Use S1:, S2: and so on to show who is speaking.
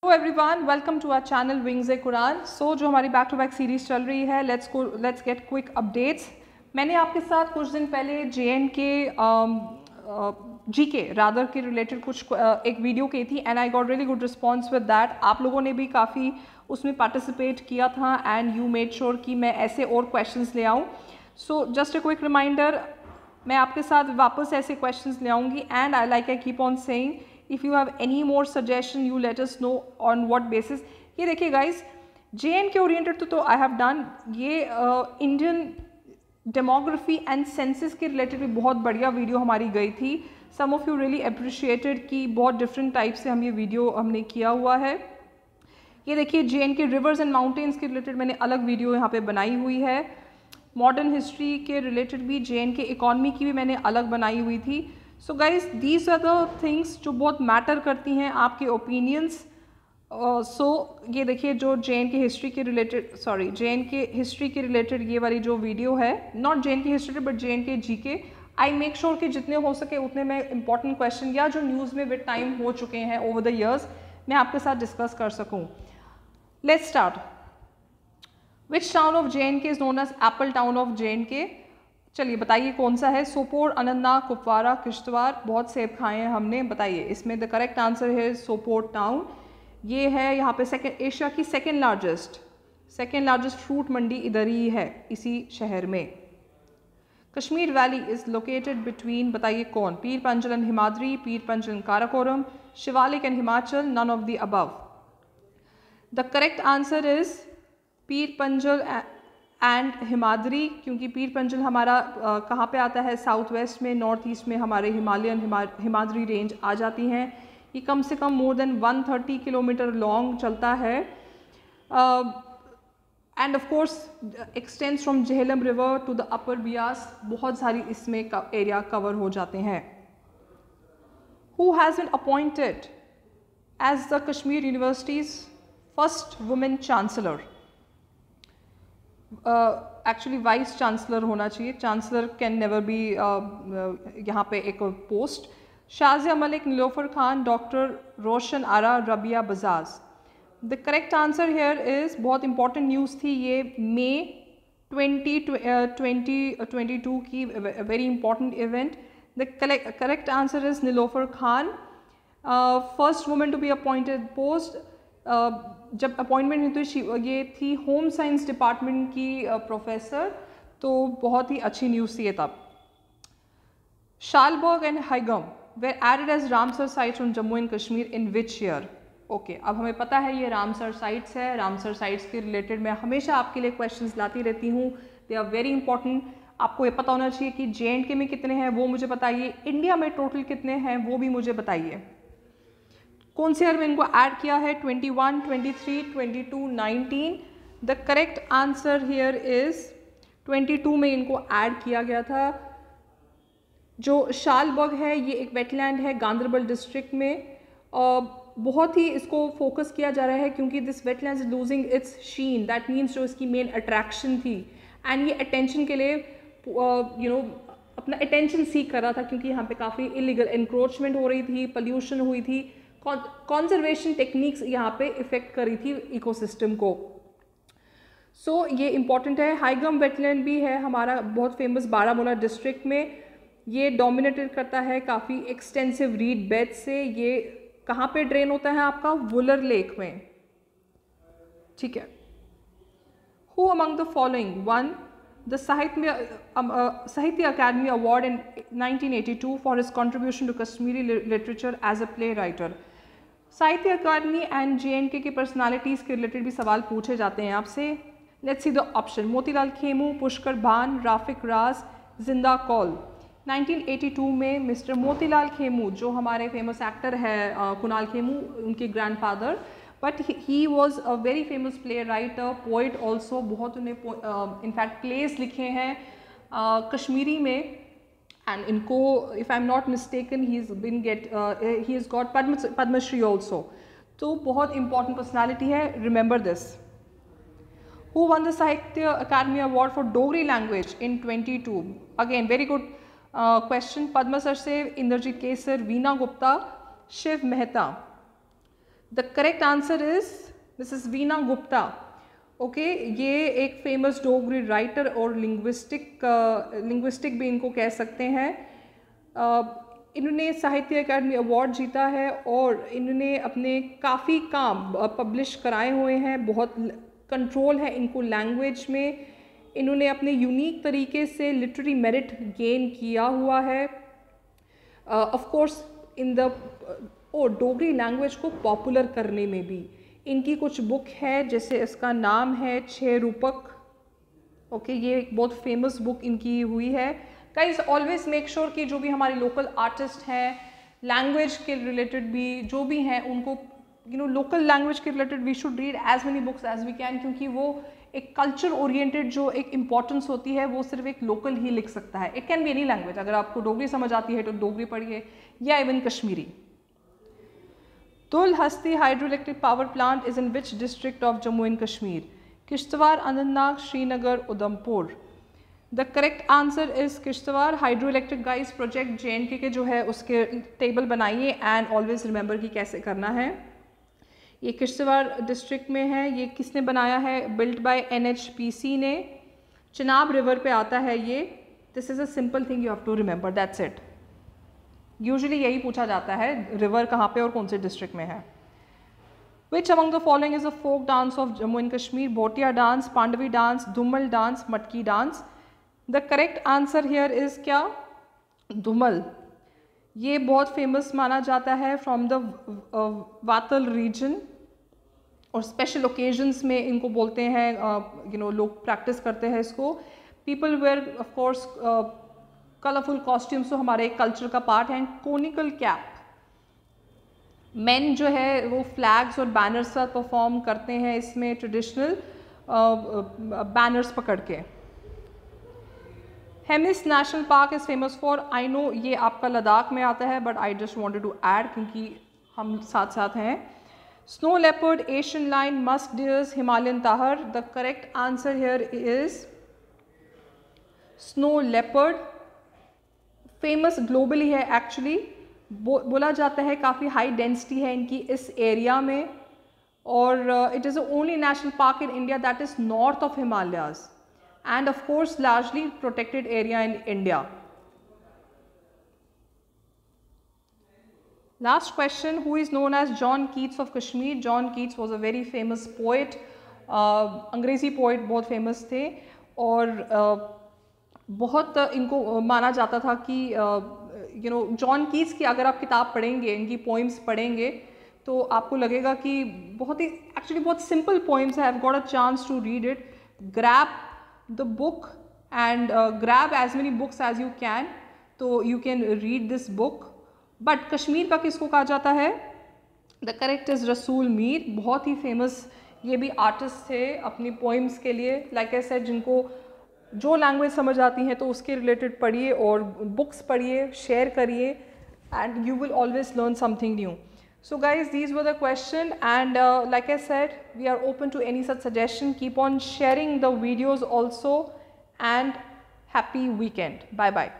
S1: Hello everyone, welcome to our channel wings a Quran. So जो हमारी back to back series चल रही है, लेट्स गेट क्विक अपडेट्स। मैंने आपके साथ कुछ दिन पहले JN के GK रादर के रिलेटेड कुछ एक वीडियो की थी and I got really good response with that. आप लोगों ने भी काफ़ी उसमें पार्टिसिपेट किया था एंड यू मेड श्योर कि मैं ऐसे और क्वेश्चंस ले आऊँ। So just a quick reminder, मैं आपके साथ वापस ऐसे क्वेश्चंस ले आऊँगी and I keep on saying if you have any more suggestion you let us know on what basis। ये देखिए guys, JN के ओरिएंटेड तो I have done। ये इंडियन डेमोग्राफी एंड सेंसस के रिलेटेड भी बहुत बढ़िया वीडियो हमारी गई थी। सम ऑफ यू रियली अप्रिशिएटेड कि बहुत डिफरेंट टाइप से हम ये वीडियो हमने किया हुआ है। ये देखिए JN के रिवर्स एंड माउंटेन्स के रिलेटेड मैंने अलग वीडियो यहाँ पे बनाई हुई है। मॉडर्न हिस्ट्री के रिलेटेड भी JN के इकॉनमी की भी मैंने अलग बनाई हुई थी। So guys these are the things जो बहुत मैटर करती हैं आपके ओपिनियंस। सो ये देखिए जो JN के हिस्ट्री के रिलेटेड JN के हिस्ट्री के रिलेटेड ये वाली जो वीडियो है, नॉट JN की हिस्ट्री बट JN के GK। आई मेक श्योर कि जितने हो सके उतने मैं इंपॉर्टेंट क्वेश्चन या जो न्यूज़ में विद टाइम हो चुके हैं ओवर द ईयर्स मैं आपके साथ डिस्कस कर सकूँ। Let's start. Which town of JNK is known as apple town of JNK? चलिए बताइए कौन सा है। सोपोर, अनंतनाग, कुपवारा, किश्तवाड़। बहुत सेब खाए हैं हमने, बताइए इसमें द करेक्ट आंसर है सोपोर टाउन। ये है यहाँ पे एशिया की सेकेंड लार्जेस्ट फ्रूट मंडी इधर ही है, इसी शहर में। Kashmir valley is located between, बताइए कौन? Pir Panjal and Himadri, Pir Panjal and Karakoram, Shivalik and Himachal, none of the above. The correct answer is Pir Panjal and Himadri, क्योंकि पीर पंजल हमारा कहाँ पे आता है? साउथ वेस्ट में, नॉर्थ ईस्ट में हमारे हिमाद्री रेंज आ जाती हैं। ये कम से कम मोर देन 130 किलोमीटर लॉन्ग चलता है and of course extends from Jhelum river to the upper Beas. बहुत सारी इसमें एरिया कवर हो जाते हैं। Who has been appointed as the Kashmir university's first women chancellor? Actually vice chancellor होना चाहिए, चांसलर कैन नेवर बी यहाँ पे एक post. Shazia Malik, Nilofar Khan, doctor Roshan Ara, Rabia Bajaj. The correct answer here is, बहुत इंपॉर्टेंट न्यूज़ थी ये, मई 2022 की very important event. The correct answer is Nilofar Khan, first women to be appointed post. जब अपॉइंटमेंट हुई तो ये थी होम साइंस डिपार्टमेंट की प्रोफेसर, तो बहुत ही अच्छी न्यूज़ थी ये तब। Shallabugh and Hygam were added as Ramsar sites from Jammu and Kashmir in which year? Okay, अब हमें पता है ये रामसर साइट्स है। रामसर साइट्स के रिलेटेड मैं हमेशा आपके लिए क्वेश्चंस लाती रहती हूँ, दे आर वेरी इंपॉर्टेंट। आपको ये पता होना चाहिए कि JNK में कितने हैं वो मुझे बताइए, इंडिया में टोटल कितने हैं वो भी मुझे बताइए। कौन से ईयर में इनको ऐड किया है? 21, 23, 22, 19। The correct answer here is 22 में इनको ऐड किया गया था। जो शालबर्ग है ये एक वेटलैंड है गांधरबल डिस्ट्रिक्ट में, बहुत ही इसको फोकस किया जा रहा है क्योंकि this wetland is losing its sheen. That means जो इसकी मेन अट्रैक्शन थी एंड ये अटेंशन के लिए अपना अटेंशन सीख कर रहा था क्योंकि यहाँ पे काफ़ी इलीगल इंक्रोचमेंट हो रही थी, पोल्यूशन हुई थी, कॉन्जर्वेशन टेक्निक्स यहाँ पे इफेक्ट करी थी इकोसिस्टम को। सो ये इम्पॉर्टेंट है। हाइगम वेटलैंड भी है हमारा बहुत फेमस बारामूला डिस्ट्रिक्ट में। ये डोमिनेटेड करता है काफ़ी एक्सटेंसिव रीड बेड से। ये कहाँ पे ड्रेन होता है आपका? वुलर लेक में, ठीक है। Who among the following won the Sahitya Akademi award in 1982 for his contribution to Kashmiri literature as a play writer? Sahitya Akademi and JNK की पर्सनालिटीज़ के रिलेटेड भी सवाल पूछे जाते हैं आपसे। Let's see the option. Motilal Khemu, Pushkar Bhan, Rafiq राज, जिंदा कौल। 1982 में मिस्टर मोतीलाल खेमू, जो हमारे फेमस एक्टर है कुणाल खेमू, उनके grandfather, but he was a very famous play writer, poet also. बहुत उन्हें इनफैक्ट प्लेस लिखे हैं कश्मीरी में एंड इनको, if I am not mistaken, he is got Padmashri also. तो बहुत इंपॉर्टेंट पर्सनैलिटी है, remember this. Who won the Sahitya Akademi award for Dogri language in 22? Again very good question. Padma सर से Inderjit Kesar, Veena Gupta, Shiv Mehta. The correct answer is Mrs Veena Gupta. Okay, ये एक famous Dogri writer और linguistic भी इनको कह सकते हैं। इन्होंने साहित्य अकादमी अवार्ड जीता है और इन्होंने अपने काफ़ी काम पब्लिश कराए हुए हैं। बहुत कंट्रोल है इनको लैंग्वेज में। इन्होंने अपने यूनिक तरीके से लिटरेरी मेरिट गेन किया हुआ है। Of course in the Dogri language को पॉपुलर करने में भी इनकी कुछ बुक है, जैसे इसका नाम है 6 रूपक। ओके, ये एक बहुत फेमस बुक इनकी हुई है। गाइस, ऑलवेज मेक श्योर कि जो भी हमारे लोकल आर्टिस्ट हैं, लैंग्वेज के रिलेटेड भी जो भी हैं, उनको लोकल लैंग्वेज के related we should read as many books as we can, क्योंकि वो एक कल्चर ओरिएंटेड जो एक इम्पॉर्टेंस होती है वो सिर्फ एक लोकल ही लिख सकता है। It can be any language. अगर आपको डोगरी समझ आती है तो डोगरी पढ़िए, या इवन कश्मीरी। तुल हस्ती hydro electric power plant is in which district of Jammu and Kashmir? Kishtwar, Anantnag, Srinagar, Udhampur. The correct answer is Kishtwar hydro electric. Guys, project JNK के जो है उसके टेबल बनाइए एंड ऑलवेज रिमेंबर कि कैसे करना है। ये किश्तवाड़ डिस्ट्रिक्ट में है। ये किसने बनाया है? बिल्ट बाय NHPC ने। चिनाब रिवर पे आता है ये। This is a simple thing you have to remember, that's it. Usually यही पूछा जाता है, रिवर कहाँ पे और कौन से डिस्ट्रिक्ट में है। Which among the following is a folk dance of Jammu and Kashmir? Bhotiya dance, Pandavi dance, Dhumal dance, Matki dance. The correct answer here is क्या? धूमल। ये बहुत फेमस माना जाता है फ्रॉम द वातल रीजन, और स्पेशल ओकेजन्स में इनको बोलते हैं, लोग प्रैक्टिस करते हैं इसको। People wear of course colourful costumes, तो हमारे कल्चर का पार्ट है। Conical cap. मेन जो है वो फ्लैग्स और बैनर्स पर परफॉर्म करते हैं इसमें, ट्रेडिशनल बैनर्स पकड़ के। Hemis national park is famous for, I know ये आपका लद्दाख में आता है, but I just wanted to add क्योंकि हम साथ साथ हैं। Snow leopard, Asian lion, musk deers, Himalayan tahr. The correct answer here is snow leopard. Famous globally है एक्चुअली। बोला जाता है काफ़ी हाई डेंसिटी है इनकी इस एरिया में, और it is the only national park in India that is north of Himalayas and of course largely protected area in India. Last question, who is known as John Keats of Kashmir? John Keats was a very famous poet. अंग्रेज़ी poet बहुत famous थे, और बहुत इनको माना जाता था कि जॉन कीट्स की अगर आप किताब पढ़ेंगे, इनकी poems पढ़ेंगे, तो आपको लगेगा कि बहुत ही actually बहुत simple poems है. I've got a chance to read it. Grab the book and grab as many books as you can, so you can read this book. But Kashmir का किसको कहा जाता है? The correct is रसूल मीर। बहुत ही famous ये भी आर्टिस्ट थे अपनी poems के लिए। Like I said, जिनको जो लैंग्वेज समझ आती है तो उसके रिलेटेड पढ़िए और बुक्स पढ़िए, शेयर करिए, and you will always learn something new. So guys, these were the question, and like I said, we are open to any such suggestion. Keep on sharing the videos also, and happy weekend. Bye bye.